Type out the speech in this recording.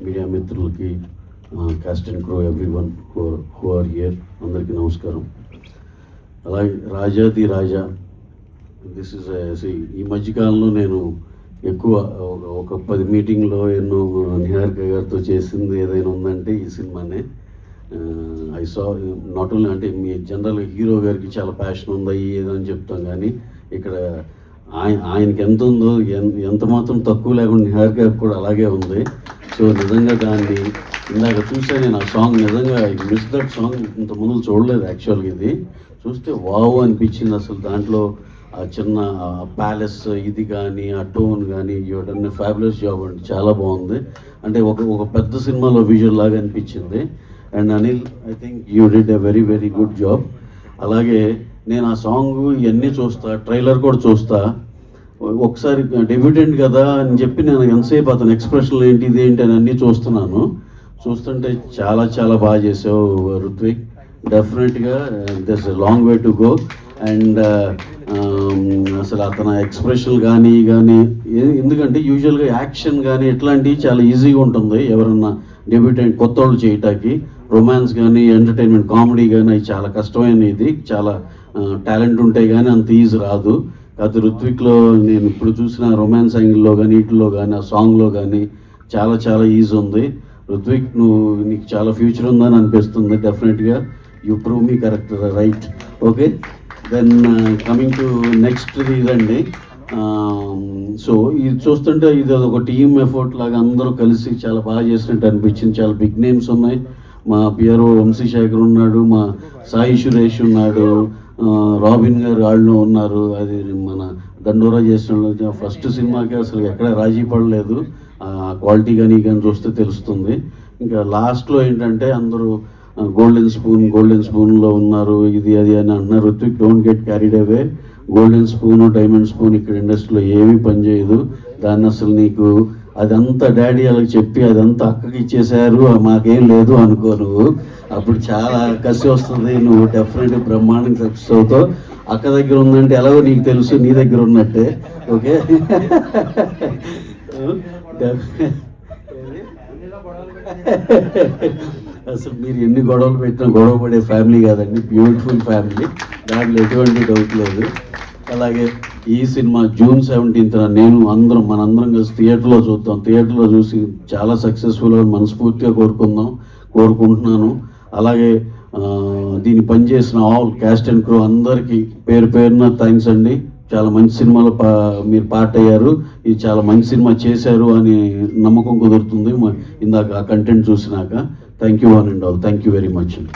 Media మిత్రులకి, cast and crew, everyone who are here, అందరికీ నమస్కారం. అలాగే రాజాది రాజా, దిస్ ఇస్ ఈ మధ్యకాలంలో నేను ఎక్కువ ఒక 10 మీటింగ్లో ఎన్నో నిహారిక గారితో చేసింది ఏదైనా ఉందంటే ఈ సినిమానే. ఐ సా నాట్ ఓన్లీ, అంటే మీ జనరల్ హీరో గారికి చాలా ప్యాషన్ ఉందా ఏదో అని చెప్తాం, కానీ ఇక్కడ ఆయనకి ఎంత ఉందో ఎంత మాత్రం తక్కువ లేకుండా నిహారిక గారికి కూడా అలాగే ఉంది. సో నిజంగా దాన్ని ఇందాక చూసా నేను, ఆ సాంగ్ నిజంగా ఐ మిస్ దట్ సాంగ్. ఇంత ముందు చూడలేదు యాక్చువల్గా, ఇది చూస్తే వావ్ అనిపించింది. అసలు దాంట్లో ఆ చిన్న ప్యాలెస్ ఇది కానీ, ఆ టోన్ కానీ, ఇవన్నీ ఫ్యాబులస్ జాబ్ అండి, చాలా బాగుంది. అంటే ఒక పెద్ద సినిమాలో విజువల్ లాగా అనిపించింది. And Anil, I think you did a very very good job. అలాగే నేను ఆ సాంగ్ ఇవన్నీ చూస్తా, ట్రైలర్ కూడా చూస్తా. ఒకసారి డెబ్యూటెంట్ కదా అని చెప్పి నేను ఎంతసేపు అతని ఎక్స్ప్రెషన్లు ఏంటి ఇది ఏంటి అని అన్నీ చూస్తున్నాను. చూస్తుంటే చాలా చాలా బాగా చేసావు రుత్విక్. డెఫినెట్గా దర్స్ a long way to go. And అసలు అతని ఎక్స్ప్రెషన్ కానీ ఎందుకంటే యూజువల్గా యాక్షన్ కానీ ఇట్లాంటివి చాలా ఈజీగా ఉంటుంది ఎవరన్నా డెబ్యూటెంట్ కొత్త వాళ్ళు చేయటానికి. రొమాన్స్ కానీ, ఎంటర్టైన్మెంట్, కామెడీ కానీ అవి చాలా కష్టమైన ఇది, చాలా టాలెంట్ ఉంటే కానీ అంత ఈజీ రాదు. కాకపోతే రుత్విక్లో నేను ఇప్పుడు చూసిన రొమాన్స్ యాంగిల్లో కానీ, వీటిలో కానీ, ఆ సాంగ్లో కానీ చాలా చాలా ఈజీ ఉంది. రుత్విక్, నీకు చాలా ఫ్యూచర్ ఉందని అనిపిస్తుంది. డెఫినెట్గా you prove me correct, right. Okay, then coming to next ఇదండి. సో ఇది చూస్తుంటే ఇది ఒక టీమ్ ఎఫర్ట్ లాగా అందరూ కలిసి చాలా బాగా చేసినట్టు అనిపించింది. చాలా బిగ్ నేమ్స్ ఉన్నాయి. మా పిఆర్ఓ వంశీశేఖర్ ఉన్నాడు, మా సాయి సురేష్ ఉన్నాడు, రాబిన్ గారు వాళ్ళు ఉన్నారు. అది మన దండోరా చేసిన ఫస్ట్ సినిమాకి అసలు ఎక్కడ రాజీ పడలేదు. క్వాలిటీ కానీ చూస్తే తెలుస్తుంది. ఇంకా లాస్ట్లో ఏంటంటే అందరూ గోల్డెన్ స్పూన్లో ఉన్నారు, ఇది అది అని అంటున్నారు. Ruthvik, don't get carried away. Golden spoon, diamond spoon ఇక్కడ ఇండస్ట్రీలో ఏమీ పనిచేయదు. దాన్ని అసలు నీకు అదంతా డాడీ వాళ్ళకి చెప్పి అదంతా అక్కకి ఇచ్చేసారు, మాకేం లేదు అనుకో నువ్వు. అప్పుడు చాలా కసి వస్తుంది. నువ్వు డెఫినెట్గా బ్రహ్మాండంగా సక్సెస్ అవుతావు. అక్క దగ్గర ఉందంటే ఎలాగో నీకు తెలుసు, నీ దగ్గర ఉన్నట్టే. ఓకే, అసలు మీరు ఎన్ని గొడవలు పెట్టినా గొడవ పడే ఫ్యామిలీ కాదండి, బ్యూటిఫుల్ ఫ్యామిలీ, దాంట్లో ఎటువంటి డౌట్ లేదు. అలాగే ఈ సినిమా జూన్ 17th మనందరం కలిసి థియేటర్లో చూద్దాం. థియేటర్లో చూసి చాలా సక్సెస్ఫుల్ అని మనస్ఫూర్తిగా కోరుకుంటున్నాను. అలాగే దీన్ని పనిచేసిన ఆల్ కాస్ట్ అండ్ క్రూ అందరికీ పేరున థ్యాంక్స్ అండి. చాలా మంచి సినిమాలో మీరు పార్ట్ అయ్యారు. ఇది చాలా మంచి సినిమా చేశారు అని నమ్మకం కుదురుతుంది ఇందాక ఆ కంటెంట్ చూసినాక. Thank you one and all. Thank you very much అండి.